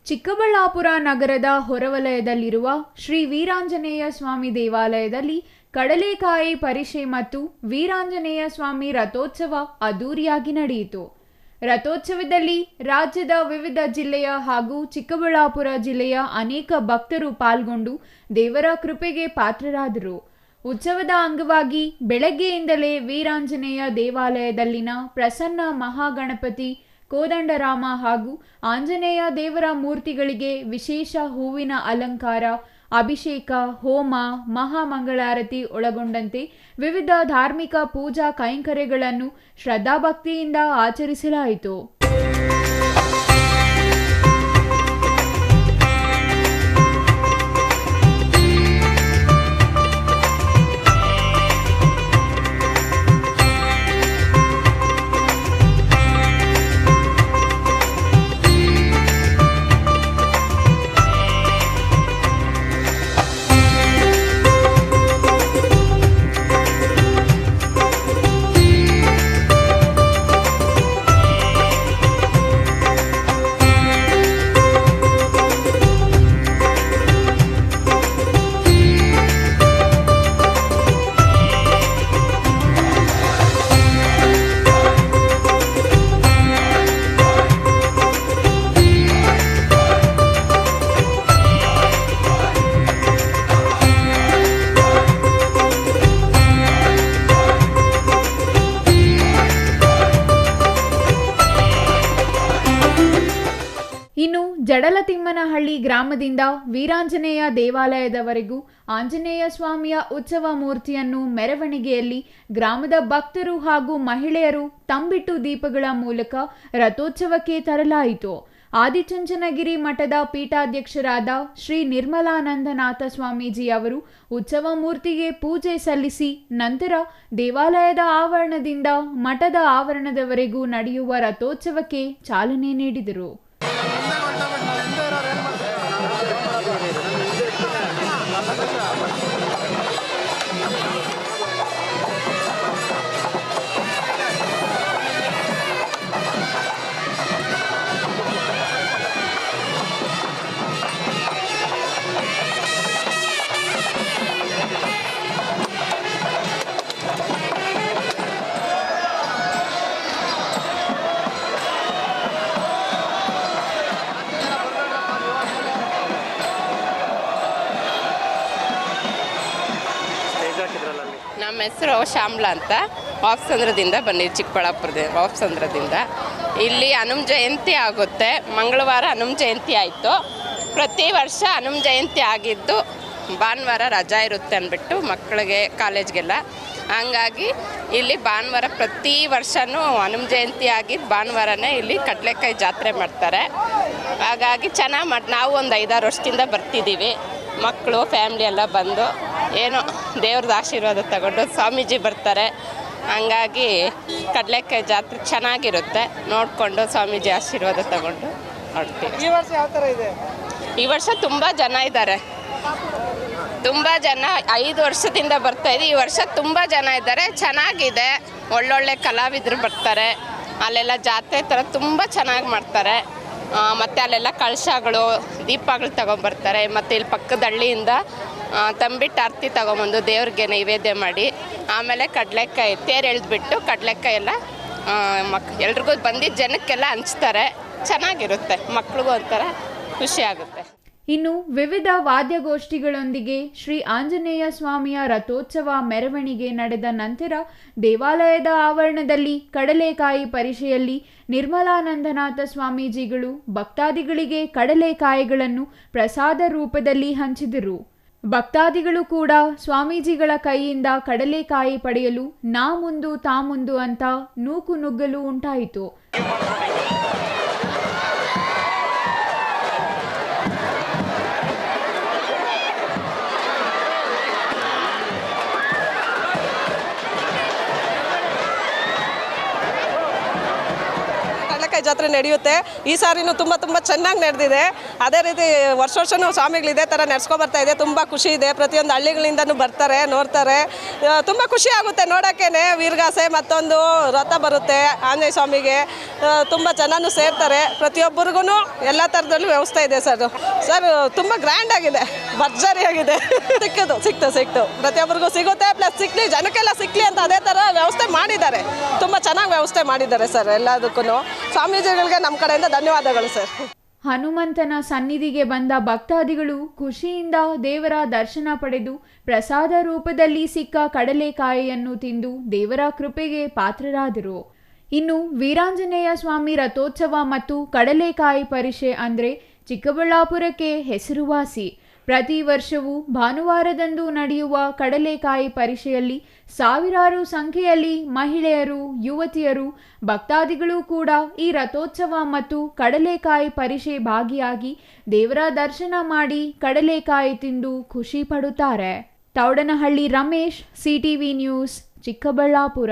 ಚಿಕ್ಕಬಳ್ಳಾಪುರ ನಗರದ ಹೊರವಲಯದಲ್ಲಿರುವ ಶ್ರೀ ವೀರಾಂಜನೇಯ ಸ್ವಾಮಿ ದೇವಾಲಯದಲ್ಲಿ ಕಡಲೆಕಾಯಿ ಪರಿಷೆ ಮತ್ತು ವೀರಾಂಜನೇಯ ಸ್ವಾಮಿ ರಥೋತ್ಸವ ಅದ್ದೂರಿಯಾಗಿ ನಡೆಯಿತು. ರಥೋತ್ಸವದಲ್ಲಿ ರಾಜ್ಯದ ವಿವಿಧ ಜಿಲ್ಲೆಯ ಹಾಗೂ ಚಿಕ್ಕಬಳ್ಳಾಪುರ ಜಿಲ್ಲೆಯ ಅನೇಕ ಭಕ್ತರು ಪಾಲ್ಗೊಂಡು ದೇವರ ಕೃಪೆಗೆ ಪಾತ್ರರಾದರು. ಉತ್ಸವದ ಅಂಗವಾಗಿ ಬೆಳಗ್ಗೆಯಿಂದಲೇ ವೀರಾಂಜನೇಯ ದೇವಾಲಯದಲ್ಲಿನ ಪ್ರಸನ್ನ ಮಹಾಗಣಪತಿ, ಕೋದಂಡರಾಮ ಹಾಗೂ ಆಂಜನೇಯ ದೇವರ ಮೂರ್ತಿಗಳಿಗೆ ವಿಶೇಷ ಹೂವಿನ ಅಲಂಕಾರ, ಅಭಿಷೇಕ, ಹೋಮ, ಮಹಾಮಂಗಳಾರತಿ ಒಳಗೊಂಡಂತೆ ವಿವಿಧ ಧಾರ್ಮಿಕ ಪೂಜಾ ಕೈಂಕರ್ಯಗಳನ್ನು ಶ್ರದ್ಧಾಭಕ್ತಿಯಿಂದ ಆಚರಿಸಲಾಯಿತು. ಇನ್ನು ಜಡಲತಿಮ್ಮನಹಳ್ಳಿ ಗ್ರಾಮದಿಂದ ವೀರಾಂಜನೇಯ ದೇವಾಲಯದವರೆಗೂ ಆಂಜನೇಯ ಸ್ವಾಮಿಯ ಉತ್ಸವ ಮೂರ್ತಿಯನ್ನು ಮೆರವಣಿಗೆಯಲ್ಲಿ ಗ್ರಾಮದ ಭಕ್ತರು ಹಾಗೂ ಮಹಿಳೆಯರು ತಂಬಿಟ್ಟು ದೀಪಗಳ ಮೂಲಕ ರಥೋತ್ಸವಕ್ಕೆ ತರಲಾಯಿತು. ಆದಿಚುಂಚನಗಿರಿ ಮಠದ ಪೀಠಾಧ್ಯಕ್ಷರಾದ ಶ್ರೀ ನಿರ್ಮಲಾನಂದನಾಥ ಸ್ವಾಮೀಜಿ ಅವರು ಉತ್ಸವ ಮೂರ್ತಿಗೆ ಪೂಜೆ ಸಲ್ಲಿಸಿ ನಂತರ ದೇವಾಲಯದ ಆವರಣದಿಂದ ಮಠದ ಆವರಣದವರೆಗೂ ನಡೆಯುವ ರಥೋತ್ಸವಕ್ಕೆ ಚಾಲನೆ ನೀಡಿದರು. ನಮ್ಮ ಹೆಸರು ಶ್ಯಾಮ್ಲಾ ಅಂತ, ವಾಪ್ಸಂದ್ರದಿಂದ ಬಂದಿದ್ದು, ಚಿಕ್ಕಬಳ್ಳಾಪುರದ ವಾಪ್ಸಂದ್ರದಿಂದ. ಇಲ್ಲಿ ಹನುಮ ಜಯಂತಿ ಆಗುತ್ತೆ. ಮಂಗಳವಾರ ಹನುಮ ಜಯಂತಿ ಆಯಿತು. ಪ್ರತಿ ವರ್ಷ ಹನುಮ ಜಯಂತಿ ಆಗಿದ್ದು ಭಾನುವಾರ ರಜಾ ಇರುತ್ತೆ ಅಂದ್ಬಿಟ್ಟು ಮಕ್ಕಳಿಗೆ, ಕಾಲೇಜ್ಗೆಲ್ಲ. ಹಂಗಾಗಿ ಇಲ್ಲಿ ಭಾನುವಾರ ಪ್ರತಿ ವರ್ಷವೂ ಹನುಮ ಜಯಂತಿ ಆಗಿದ್ದು ಭಾನುವಾರನೇ ಇಲ್ಲಿ ಕಡಲೆಕಾಯಿ ಜಾತ್ರೆ ಮಾಡ್ತಾರೆ. ಹಾಗಾಗಿ ಚೆನ್ನಾಗಿ ನಾವು ಒಂದು 5-6 ವರ್ಷದಿಂದ ಬರ್ತಿದ್ದೀವಿ. ಮಕ್ಕಳು, ಫ್ಯಾಮ್ಲಿ ಎಲ್ಲ ಬಂದು ಏನೋ ದೇವ್ರದ್ದು ಆಶೀರ್ವಾದ ತಗೊಂಡು ಸ್ವಾಮೀಜಿ ಬರ್ತಾರೆ. ಹಂಗಾಗಿ ಕಡಲೆಕಾಯಿ ಜಾತ್ರೆ ಚೆನ್ನಾಗಿರುತ್ತೆ. ನೋಡಿಕೊಂಡು ಸ್ವಾಮೀಜಿ ಆಶೀರ್ವಾದ ತಗೊಂಡು ನೋಡ್ತೀವಿ. ಈ ವರ್ಷ ಯಾವ ಥರ ಇದೆ? ಈ ವರ್ಷ ತುಂಬ ಜನ ಇದ್ದಾರೆ. ತುಂಬ ಜನ 5 ವರ್ಷದಿಂದ ಬರ್ತಾಯಿದೆ. ಈ ವರ್ಷ ತುಂಬ ಜನ ಇದ್ದಾರೆ. ಚೆನ್ನಾಗಿದೆ. ಒಳ್ಳೊಳ್ಳೆ ಕಲಾವಿದರು ಬರ್ತಾರೆ. ಅಲ್ಲೆಲ್ಲ ಜಾತ್ರೆ ಥರ ತುಂಬ ಚೆನ್ನಾಗಿ ಮಾಡ್ತಾರೆ. ಮತ್ತು ಅಲ್ಲೆಲ್ಲ ಕಳಶಗಳು, ದೀಪಗಳು ತಗೊಂಬರ್ತಾರೆ. ಮತ್ತು ಇಲ್ಲಿ ಪಕ್ಕದ ಹಳ್ಳಿಯಿಂದ ತಂಬಿಟ್ಟು ಆರತಿ ತಗೊಂಬಂದು ದೇವ್ರಿಗೆ ನೈವೇದ್ಯ ಮಾಡಿ ಆಮೇಲೆ ಕಡಲೆಕಾಯಿ ತೇರು ಎಳೆದ್ಬಿಟ್ಟು ಕಡಲೆಕಾಯಿ ಎಲ್ಲ ಎಲ್ರಿಗೂ ಬಂದಿದ್ದ ಜನಕ್ಕೆಲ್ಲ ಹಂಚ್ತಾರೆ. ಚೆನ್ನಾಗಿರುತ್ತೆ. ಮಕ್ಳಿಗೂ ಒಂಥರ ಖುಷಿಯಾಗುತ್ತೆ. ಇನ್ನು ವಿವಿಧ ವಾದ್ಯಗೋಷ್ಠಿಗಳೊಂದಿಗೆ ಶ್ರೀ ಆಂಜನೇಯ ಸ್ವಾಮಿಯ ರಥೋತ್ಸವ ಮೆರವಣಿಗೆ ನಡೆದ ನಂತರ ದೇವಾಲಯದ ಆವರಣದಲ್ಲಿ ಕಡಲೆಕಾಯಿ ಪರಿಷೆಯಲ್ಲಿ ನಿರ್ಮಲಾನಂದನಾಥ ಸ್ವಾಮೀಜಿಗಳು ಭಕ್ತಾದಿಗಳಿಗೆ ಕಡಲೆಕಾಯಿಗಳನ್ನು ಪ್ರಸಾದ ರೂಪದಲ್ಲಿ ಹಂಚಿದರು. ಭಕ್ತಾದಿಗಳು ಕೂಡ ಸ್ವಾಮೀಜಿಗಳ ಕೈಯಿಂದ ಕಡಲೆಕಾಯಿ ಪಡೆಯಲು ನಾ ಮುಂದು ತಾ ಮುಂದು ಅಂತ ನೂಕು ನುಗ್ಗಲು ಉಂಟಾಯಿತು. ಜಾತ್ರೆ ನಡೆಯುತ್ತೆ. ಈ ಸಾರಿನೂ ತುಂಬ ಚೆನ್ನಾಗಿ ನಡೆದಿದೆ. ಅದೇ ರೀತಿ ವರ್ಷನೂ ಸ್ವಾಮಿಗಳು ಇದೇ ಥರ ನಡೆಸ್ಕೊಬರ್ತಾ ಇದೆ. ತುಂಬ ಖುಷಿ ಇದೆ. ಪ್ರತಿಯೊಂದು ಹಳ್ಳಿಗಳಿಂದನೂ ಬರ್ತಾರೆ, ನೋಡ್ತಾರೆ. ತುಂಬ ಖುಷಿ ಆಗುತ್ತೆ ನೋಡೋಕ್ಕೇ. ವೀರಗಾಸೆ ಮತ್ತೊಂದು ರಥ ಬರುತ್ತೆ ಆಂಜನೇಯ ಸ್ವಾಮಿಗೆ. ತುಂಬ ಜನನೂ ಸೇರ್ತಾರೆ. ಪ್ರತಿಯೊಬ್ಬರಿಗೂ ಎಲ್ಲ ಥರದಲ್ಲೂ ವ್ಯವಸ್ಥೆ ಇದೆ ಸರ್. ತುಂಬ ಗ್ರ್ಯಾಂಡ್ ಆಗಿದೆ, ಭರ್ಜರಿ ಆಗಿದೆ. ಸಿಕ್ತು ಪ್ರತಿಯೊಬ್ಬರಿಗೂ ಸಿಗುತ್ತೆ. ಪ್ಲಸ್ ಸಿಕ್ಕಲಿ, ಜನಕ್ಕೆಲ್ಲ ಸಿಕ್ಕಲಿ ಅಂತ ಅದೇ ಥರ ವ್ಯವಸ್ಥೆ ಮಾಡಿದ್ದಾರೆ. ತುಂಬ ಚೆನ್ನಾಗಿ ವ್ಯವಸ್ಥೆ ಮಾಡಿದ್ದಾರೆ ಸರ್. ಎಲ್ಲದಕ್ಕೂ ಸ್ವಾಮೀಜಿಗಳಿಗೆ ನಮ್ಮ ಕಡೆಯಿಂದ ಧನ್ಯವಾದಗಳು ಸರ್. ಹನುಮಂತನ ಸನ್ನಿಧಿಗೆ ಬಂದ ಭಕ್ತಾದಿಗಳು ಖುಷಿಯಿಂದ ದೇವರ ದರ್ಶನ ಪಡೆದು ಪ್ರಸಾದ ರೂಪದಲ್ಲಿ ಸಿಕ್ಕ ಕಡಲೆಕಾಯಿಯನ್ನು ತಿಂದು ದೇವರ ಕೃಪೆಗೆ ಪಾತ್ರರಾದರು. ಇನ್ನು ವೀರಾಂಜನೇಯ ಸ್ವಾಮಿ ರಥೋತ್ಸವ ಮತ್ತು ಕಡಲೆಕಾಯಿ ಪರಿಷೆ ಅಂದರೆ ಚಿಕ್ಕಬಳ್ಳಾಪುರಕ್ಕೆ ಹೆಸರುವಾಸಿ. ಪ್ರತಿ ವರ್ಷವೂ ಭಾನುವಾರದಂದು ನಡೆಯುವ ಕಡಲೆಕಾಯಿ ಪರಿಷೆಯಲ್ಲಿ ಸಾವಿರಾರು ಸಂಖ್ಯೆಯಲ್ಲಿ ಮಹಿಳೆಯರು, ಯುವತಿಯರು, ಭಕ್ತಾದಿಗಳು ಕೂಡ ಈ ರಥೋತ್ಸವ ಮತ್ತು ಕಡಲೆಕಾಯಿ ಪರಿಷೆ ಭಾಗಿಯಾಗಿ ದೇವರ ದರ್ಶನ ಮಾಡಿ ಕಡಲೆಕಾಯಿ ತಿಂದು ಖುಷಿ ಪಡುತ್ತಾರೆ. Thoudanahalli Ramesh, CTV news, Chikkaballapur.